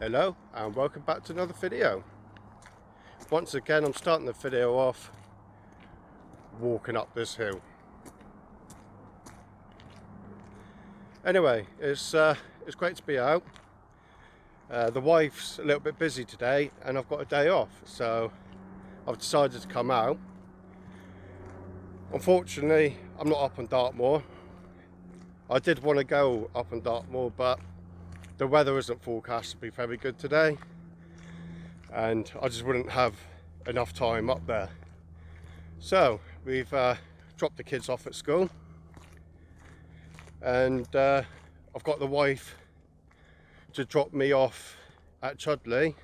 Hello and welcome back to another video. Once again I'm starting the video off walking up this hill. Anyway, it's great to be out. The wife's a little bit busy today and I've got a day off, so I've decided to come out. Unfortunately I'm not up on Dartmoor. I did want to go up on Dartmoor, but the weather isn't forecast to be very good today and I just wouldn't have enough time up there. So we've dropped the kids off at school and I've got the wife to drop me off at Chudleigh,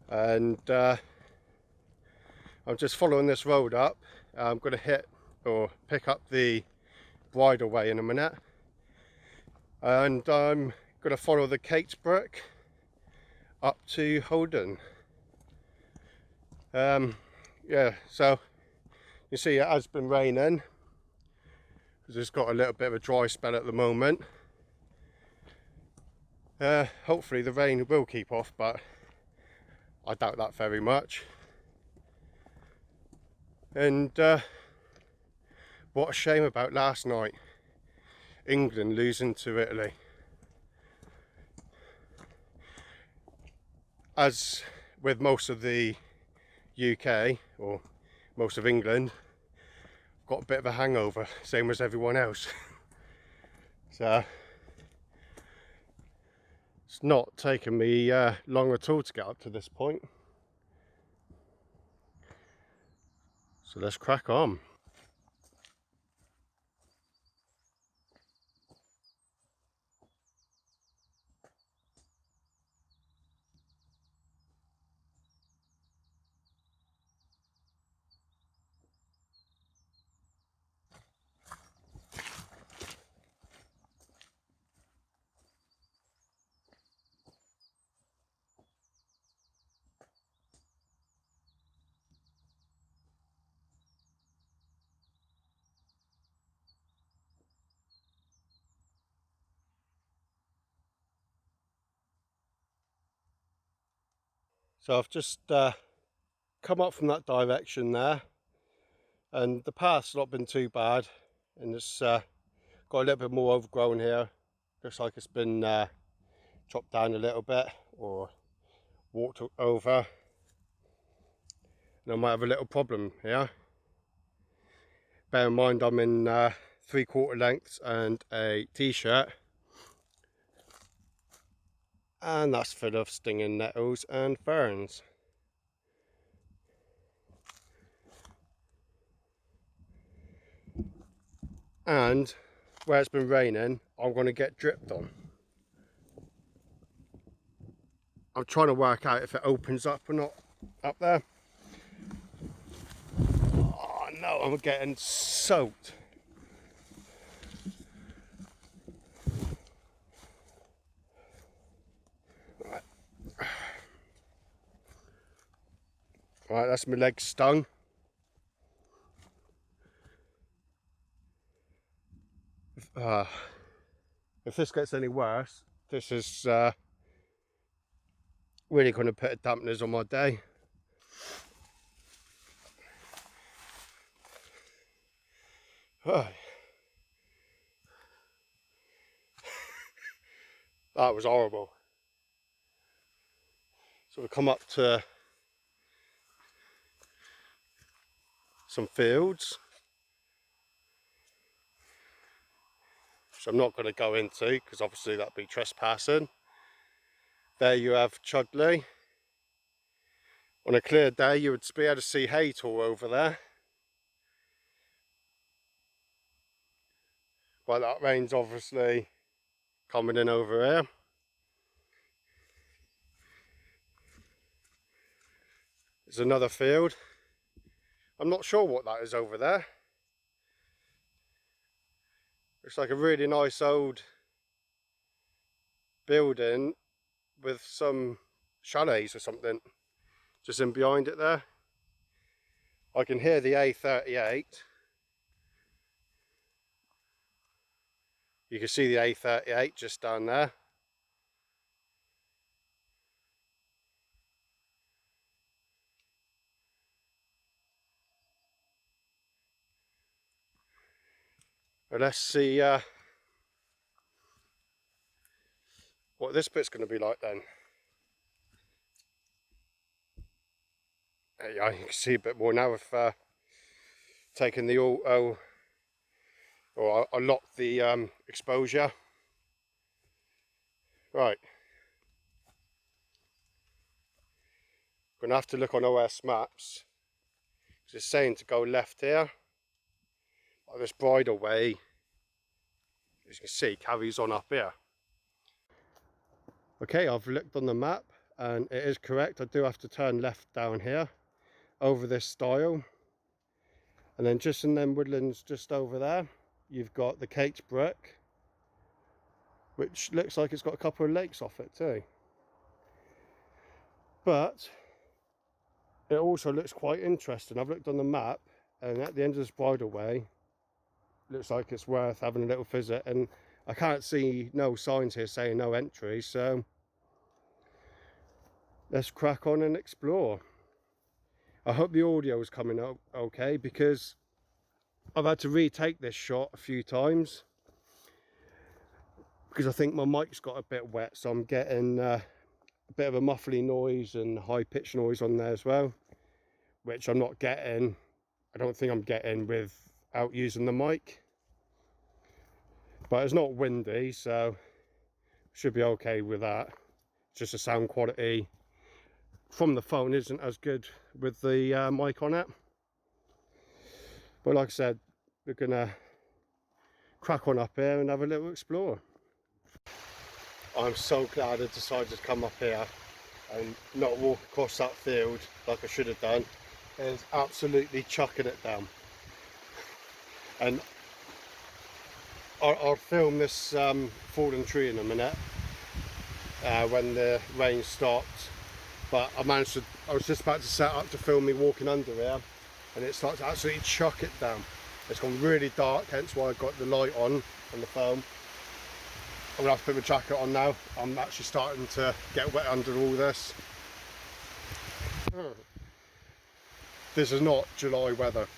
and I'm just following this road up. I'm going to hit or pick up the bridleway in a minute, and I'm going to follow the Kate Brook up to Haldon. Yeah, so you see it has been raining because it's got a little bit of a dry spell at the moment. Hopefully the rain will keep off, but I doubt that very much. And what a shame about last night, England losing to Italy. As with most of the UK, or most of England, I've got a bit of a hangover, same as everyone else. So it's not taken me long at all to get up to this point. So let's crack on. So I've just come up from that direction there, and the path's not been too bad, and it's got a little bit more overgrown here. Looks like it's been chopped down a little bit or walked over, and I might have a little problem here. Bear in mind I'm in 3/4 lengths and a t-shirt, and that's full of stinging nettles and ferns. And where it's been raining, I'm going to get dripped on. I'm trying to work out if it opens up or not up there. Oh no, I'm getting soaked. Right, that's my leg stung. If this gets any worse, this is really going to put dampeners on my day. Oh. That was horrible. So we come up to some fields, which I'm not going to go into because obviously that'd be trespassing. There you have Chudleigh. On a clear day you would be able to see hay all over there, but that rain's obviously coming in over here. There's another field. I'm not sure what that is over there. Looks like a really nice old building with some chalets or something just in behind it there. I can hear the A38. You can see the A38 just down there. Now let's see what this bit's going to be like then. There you go, you can see a bit more now with taking the auto, or I locked the exposure. Right. I'm going to have to look on OS maps. It's saying to go left here. Like this bridleway, as you can see, carries on up here. Okay, I've looked on the map and it is correct. I do have to turn left down here over this stile, and then just in them woodlands just over there you've got the Kate Brook, which looks like it's got a couple of lakes off it too. But it also looks quite interesting. I've looked on the map and at the end of this bridleway looks like it's worth having a little visit, and I can't see no signs here saying no entry, so let's crack on and explore. I hope the audio is coming out okay, because I've had to retake this shot a few times because I think my mic's got a bit wet, so I'm getting a bit of a muffly noise and high pitch noise on there as well, which I'm not getting. I don't think I'm getting without using the mic, but it's not windy, so should be okay with that. It's just the sound quality from the phone isn't as good with the mic on it. But like I said, we're gonna crack on up here and have a little explore. I'm so glad I decided to come up here and not walk across that field like I should have done. It's absolutely chucking it down. And I'll film this fallen tree in a minute when the rain stopped. But I was just about to set up to film me walking under here, and it starts to absolutely chuck it down. It's gone really dark, hence why I got the light on the phone. I'm gonna have to put my jacket on now. I'm actually starting to get wet under all this. This is not July weather.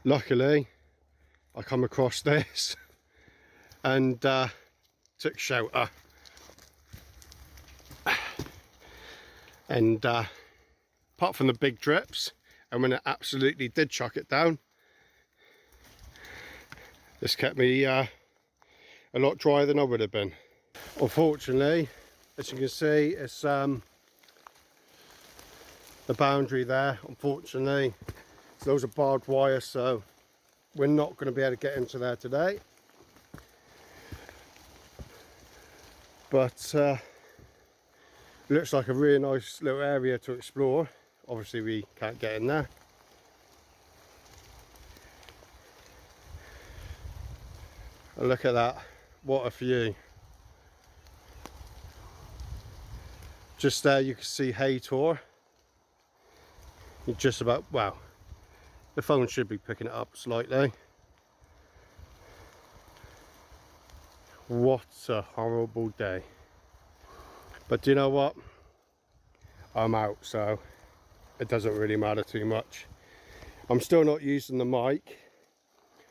Luckily, I come across this and took shelter. And apart from the big drips, and when it absolutely did chuck it down, this kept me a lot drier than I would have been. Unfortunately, as you can see, it's the boundary there. Unfortunately, there's loads of barbed wire, so we're not going to be able to get into there today. But looks like a really nice little area to explore. Obviously we can't get in there. And look at that, what a view. Just there you can see Haytor. You're just about, well, the phone should be picking it up slightly. What a horrible day. But do you know what? I'm out, so it doesn't really matter too much. I'm still not using the mic.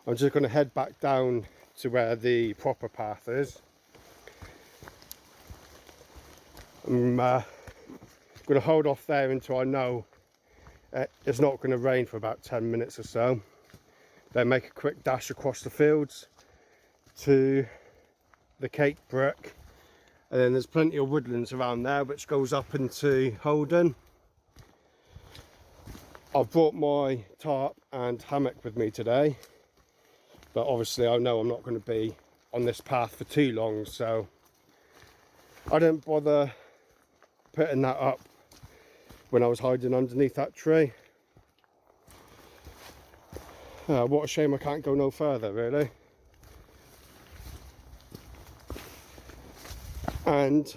I'm just going to head back down to where the proper path is. I'm going to hold off there until I know it's not going to rain for about 10 minutes or so. Then make a quick dash across the fields to the Kate Brook, and then there's plenty of woodlands around there which goes up into Haldon. I've brought my tarp and hammock with me today, but obviously I know I'm not going to be on this path for too long, so I didn't bother putting that up when I was hiding underneath that tree. What a shame I can't go no further, really. And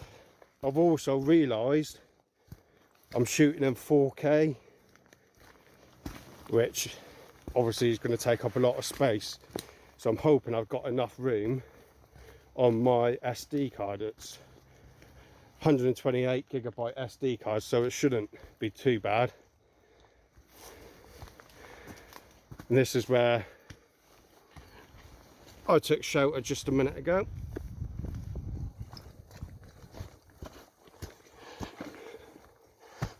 I've also realised I'm shooting in 4K, which obviously is going to take up a lot of space. So I'm hoping I've got enough room on my SD card. It's 128 gigabyte SD card, so it shouldn't be too bad. And this is where I took shelter just a minute ago.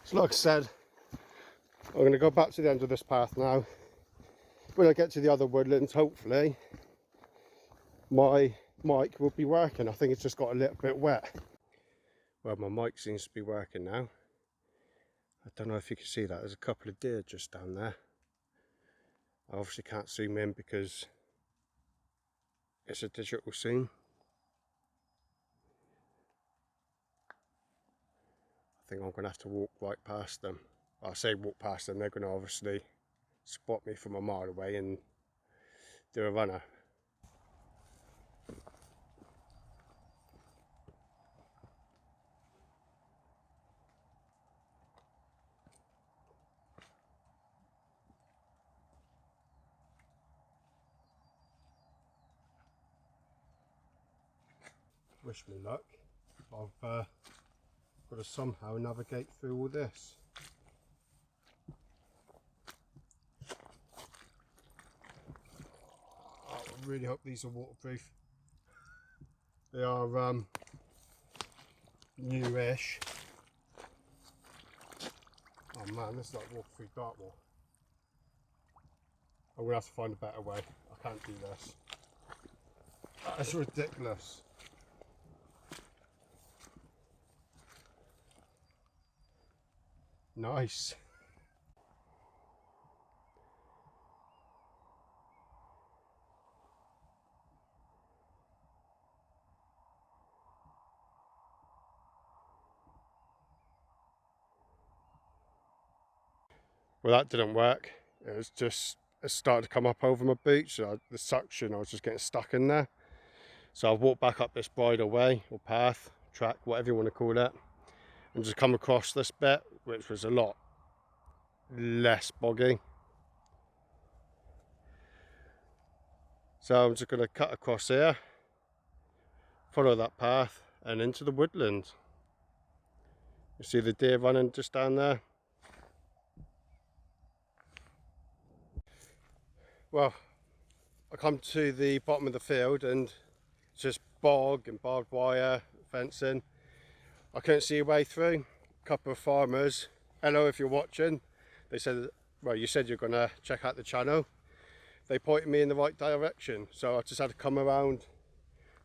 So like I said, I'm going to go back to the end of this path now. When I get to the other woodlands, hopefully my mic will be working. I think it's just got a little bit wet. Well, my mic seems to be working now. I don't know if you can see that. There's a couple of deer just down there. I obviously can't zoom in because it's a digital scene. I think I'm going to have to walk right past them. I say walk past them, they're going to obviously spot me from a mile away and do a runner. Wish me luck. I've got to somehow navigate through all this. I really hope these are waterproof. They are newish. Oh man, this is like walking through Dartmoor. I'm gonna have to find a better way. I can't do this. That's ridiculous. Nice. Well, that didn't work. It was just, it started to come up over my boots. So the suction, I was just getting stuck in there. So I've walked back up this bridleway or path, track, whatever you want to call it, and just come across this bit, which was a lot less boggy. So I'm just going to cut across here, follow that path and into the woodland. You see the deer running just down there? Well, I come to the bottom of the field and it's just bog and barbed wire fencing. I couldn't see a way through. A couple of farmers, hello if you're watching, they said, well, you said you're going to check out the channel. They pointed me in the right direction, so I just had to come around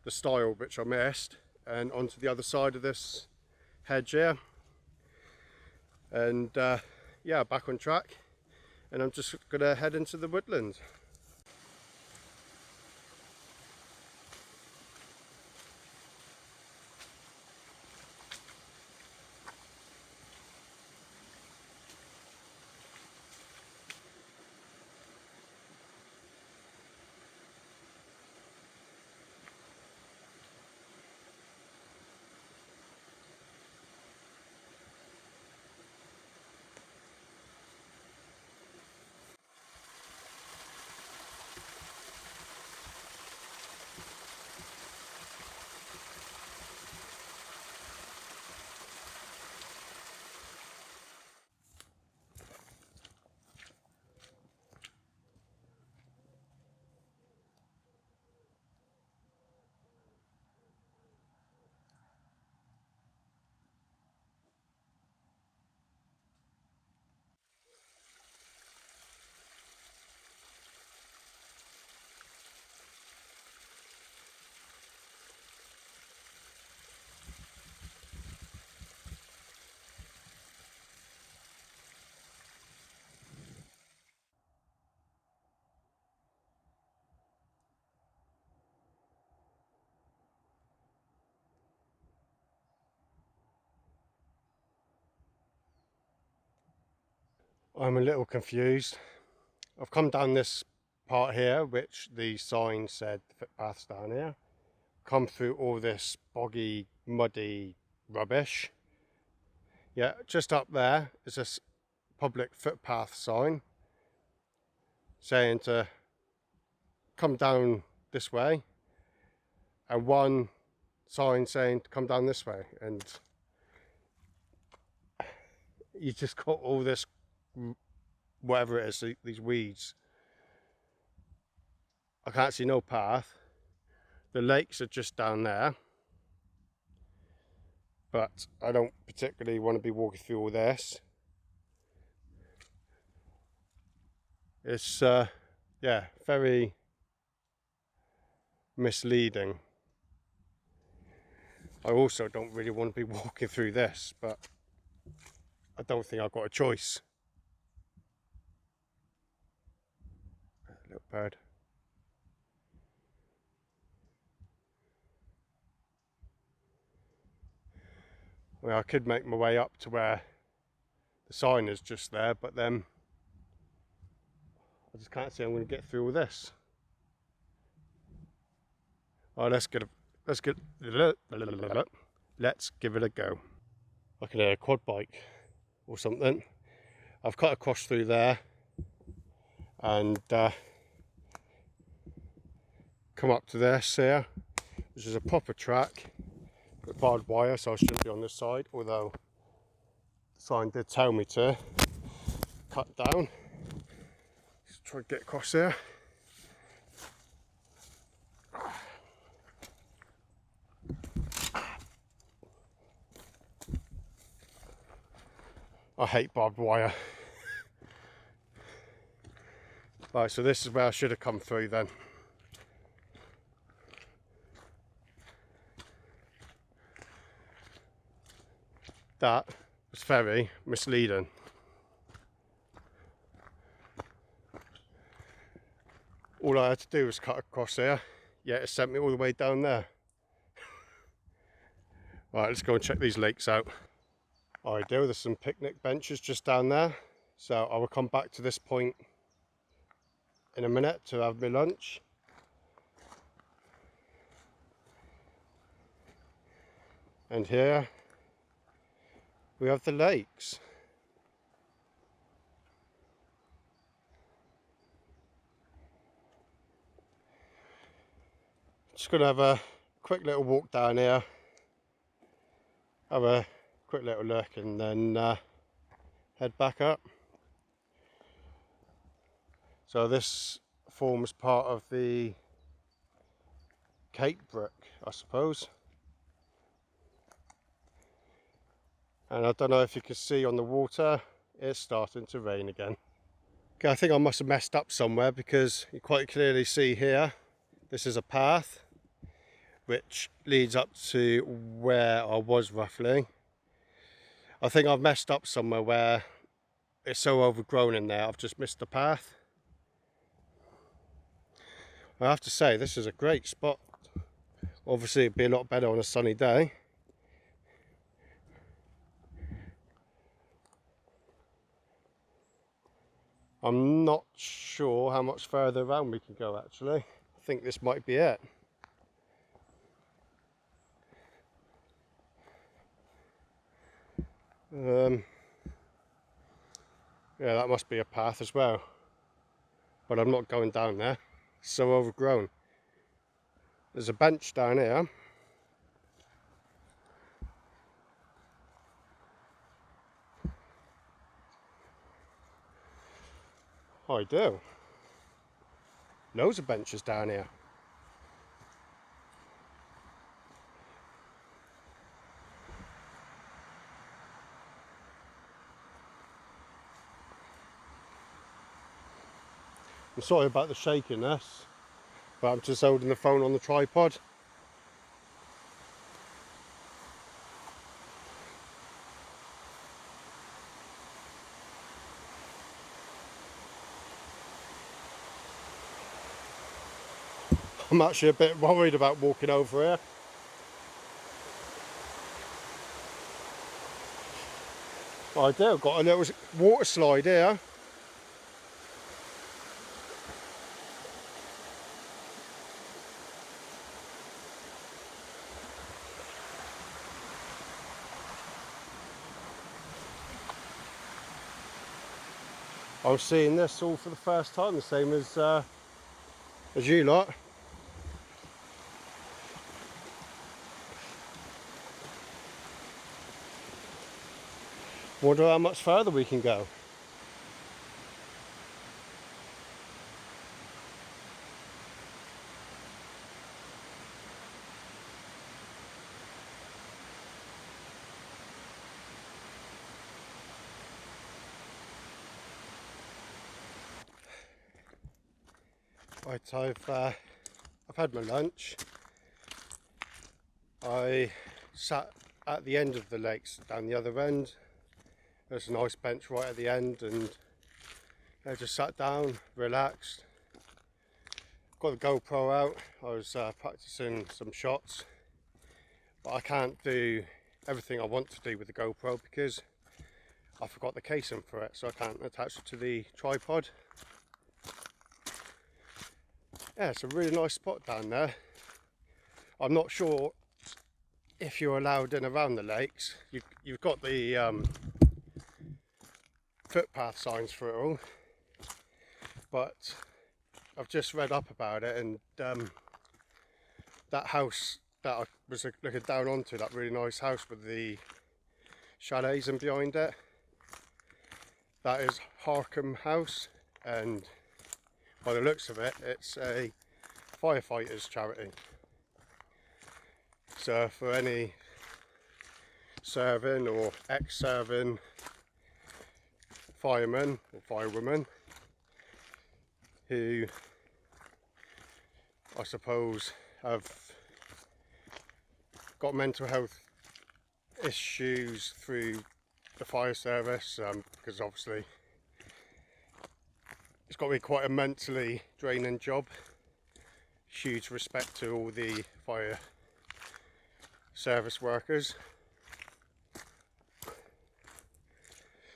the stile, which I missed, and onto the other side of this hedge here. And yeah, back on track, and I'm just going to head into the woodland. I'm a little confused. I've come down this part here, which the sign said the footpath's down here. Come through all this boggy, muddy rubbish. Yeah, just up there is a public footpath sign saying to come down this way, and one sign saying to come down this way, and you just got all this, whatever it is, these weeds. I can't see no path. The lakes are just down there, but I don't particularly want to be walking through all this. It's yeah, very misleading. I also don't really want to be walking through this, but I don't think I've got a choice. Little bird. Well, I could make my way up to where the sign is just there, but then I just can't see I'm going to get through all this. Oh, let's give it a go. I can hear a quad bike or something. I've cut across through there and come up to this here, which is a proper track with barbed wire, so I shouldn't be on this side, although the sign did tell me to cut down. Let's try to get across here. I hate barbed wire. Right, so this is where I should have come through then. That was very misleading. All I had to do was cut across here, yet it sent me all the way down there. Right, let's go and check these lakes out. Ideal, there's some picnic benches just down there, so I will come back to this point in a minute to have my lunch. And here we have the lakes. Just going to have a quick little walk down here, have a quick little look, and then head back up. So this forms part of the Kate Brook, I suppose. And I don't know if you can see on the water, it's starting to rain again. Okay, I think I must have messed up somewhere, because you quite clearly see here, this is a path which leads up to where I was roughly. I think I've messed up somewhere where it's so overgrown in there, I've just missed the path. I have to say, this is a great spot. Obviously it'd be a lot better on a sunny day. I'm not sure how much further around we can go actually. I think this might be it. Yeah, that must be a path as well. But I'm not going down there. It's so overgrown. There's a bench down here. I do. Loads of benches down here. I'm sorry about the shakiness, but I'm just holding the phone on the tripod. I'm actually a bit worried about walking over here. I do, I've got a little water slide here. I'm seeing this all for the first time, the same as you lot. Wonder how much further we can go. Right, I've had my lunch. I sat at the end of the lakes, down the other end. There's a nice bench right at the end, and I just sat down, relaxed. Got the GoPro out. I was practicing some shots, but I can't do everything I want to do with the GoPro because I forgot the casing for it, so I can't attach it to the tripod. Yeah, it's a really nice spot down there. I'm not sure if you're allowed in around the lakes. You've got the footpath signs for it all, but I've just read up about it, and that house that I was looking down onto, that really nice house with the chalets and behind it, that is Haldon House, and by the looks of it, it's a firefighters charity. So for any serving or ex-serving firemen or firewomen who I suppose have got mental health issues through the fire service, because obviously it's got to be quite a mentally draining job. Huge respect to all the fire service workers.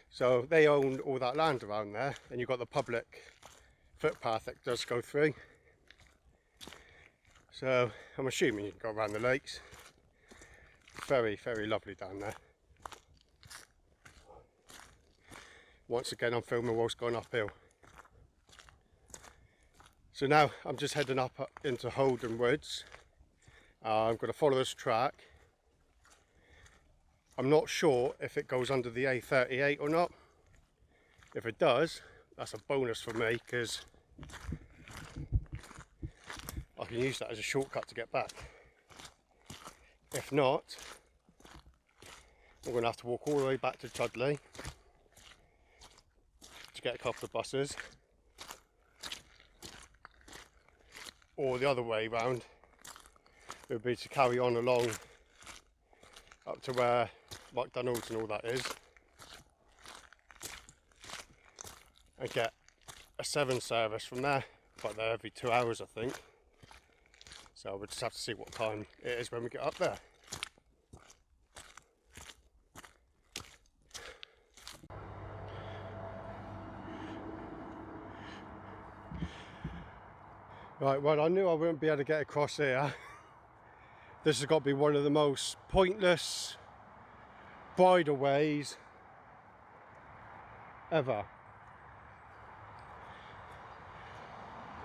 So they own all that land around there, and you've got the public footpath that does go through. So I'm assuming you can go around the lakes. Very, very lovely down there. Once again, I'm filming whilst going uphill. So now I'm just heading up into Haldon Woods. I'm going to follow this track. I'm not sure if it goes under the A38 or not. If it does, that's a bonus for me, because I can use that as a shortcut to get back. If not, I'm going to have to walk all the way back to Chudleigh to get a couple of buses, or the other way round, it would be to carry on along up to where McDonald's and all that is, and get a 7 service from there, but they're every 2 hours I think. So we'll just have to see what time it is when we get up there. Right, well, I knew I wouldn't be able to get across here. This has got to be one of the most pointless bridleways ever.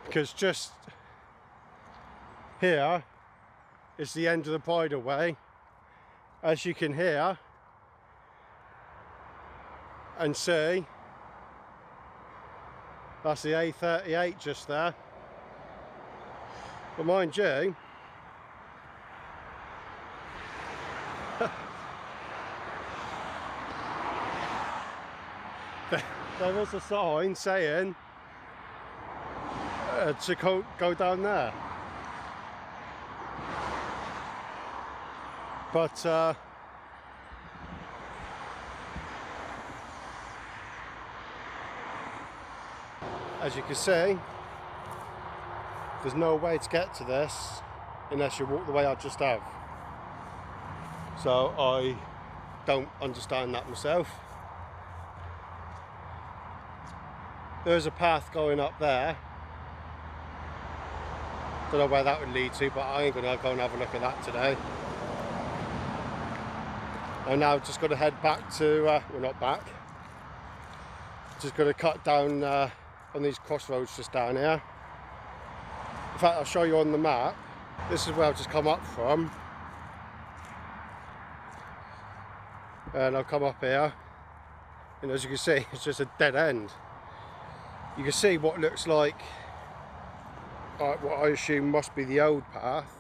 Because just here is the end of the bridleway. As you can hear and see, that's the A38 just there. But mind you, there is a sign saying to go down there. But as you can see, there's no way to get to this unless you walk the way I just have. So I don't understand that myself. There's a path going up there. Don't know where that would lead to, but I ain't gonna go and have a look at that today. I'm now just gonna head back to, well, not back. Just gonna cut down on these crossroads just down here. In fact, I'll show you on the map. This is where I've just come up from. And I'll come up here. And as you can see, it's just a dead end. You can see what looks like what I assume must be the old path,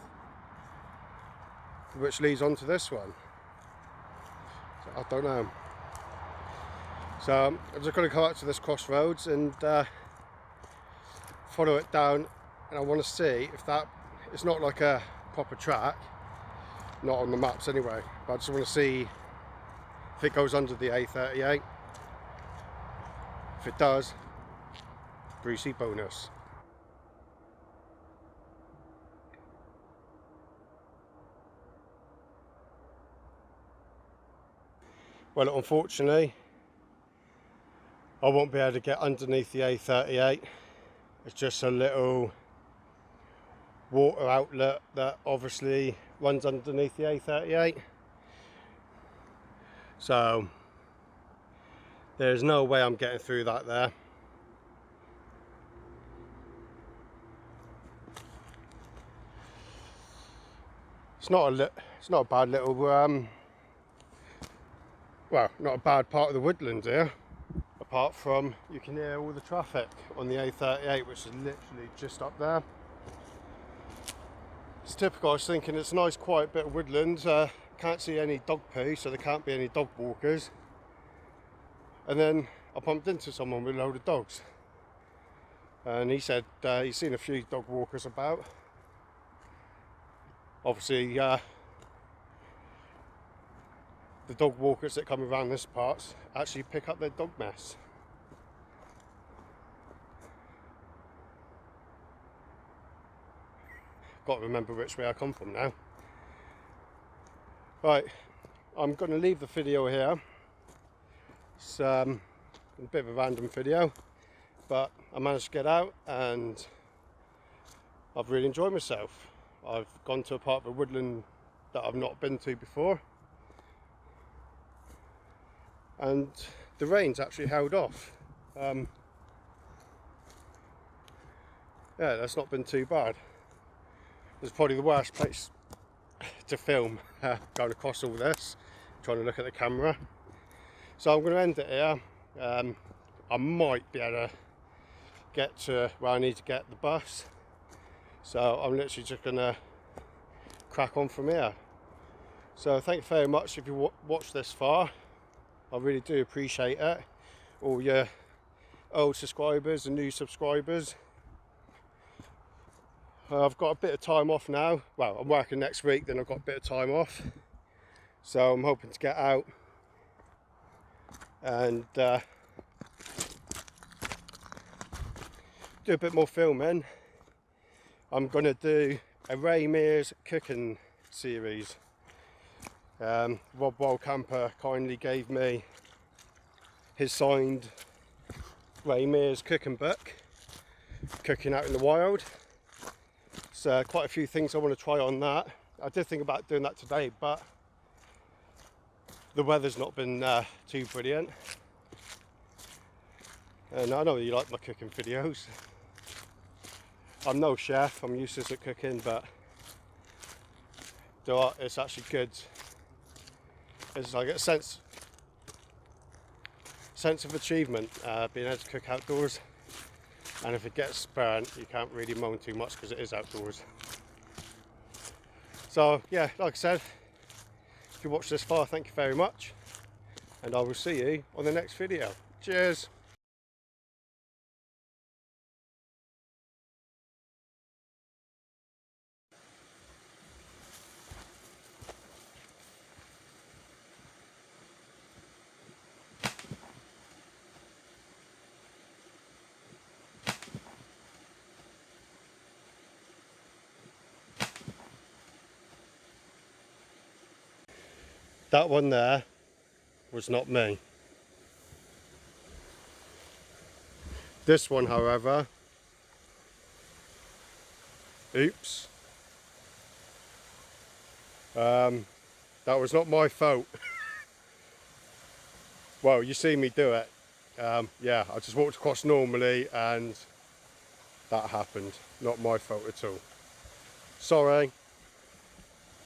which leads on to this one. So I don't know. So I'm just going to come up to this crossroads and follow it down, and I want to see if that, it's not like a proper track, not on the maps anyway, but I just want to see if it goes under the A38. If it does, Brucey bonus. Well, unfortunately, I won't be able to get underneath the A38. It's just a little water outlet that obviously runs underneath the A38. So there's no way I'm getting through that there. It's not a bad little well, not a bad part of the woodland here, apart from you can hear all the traffic on the A38, which is literally just up there. It's typical. I was thinking it's a nice quiet bit of woodland, can't see any dog poo, so there can't be any dog walkers, and then I bumped into someone with a load of dogs, and he said he's seen a few dog walkers about. Obviously the dog walkers that come around this part actually pick up their dog mess. Got to remember which way I come from now. Right, I'm going to leave the video here. It's a bit of a random video, but I managed to get out and I've really enjoyed myself. I've gone to a part of the woodland that I've not been to before, and the rain's actually held off. Yeah, that's not been too bad. It's probably the worst place to film, going across all this, trying to look at the camera. So I'm going to end it here. I might be able to get to where I need to get the bus, so I'm literally just going to crack on from here. So thank you very much if you watched this far. I really do appreciate it. All your old subscribers and new subscribers. I've got a bit of time off now. Well, I'm working next week, then I've got a bit of time off. So I'm hoping to get out and do a bit more filming. I'm going to do a Ray Mears cooking series. Rob Wildcamper kindly gave me his signed Ray Mears cooking book, Cooking Out in the Wild. So quite a few things I want to try on that. I did think about doing that today, but the weather's not been too brilliant. And I know you like my cooking videos. I'm no chef, I'm useless at cooking, but it's actually good. It's like a sense of achievement, being able to cook outdoors. And if it gets burnt, you can't really moan too much because it is outdoors. So yeah, like I said, if you watched this far, thank you very much, and I will see you on the next video. Cheers. That one there was not me. This one, however, oops, that was not my fault. Well, you see me do it. Yeah, I just walked across normally and that happened. Not my fault at all. Sorry.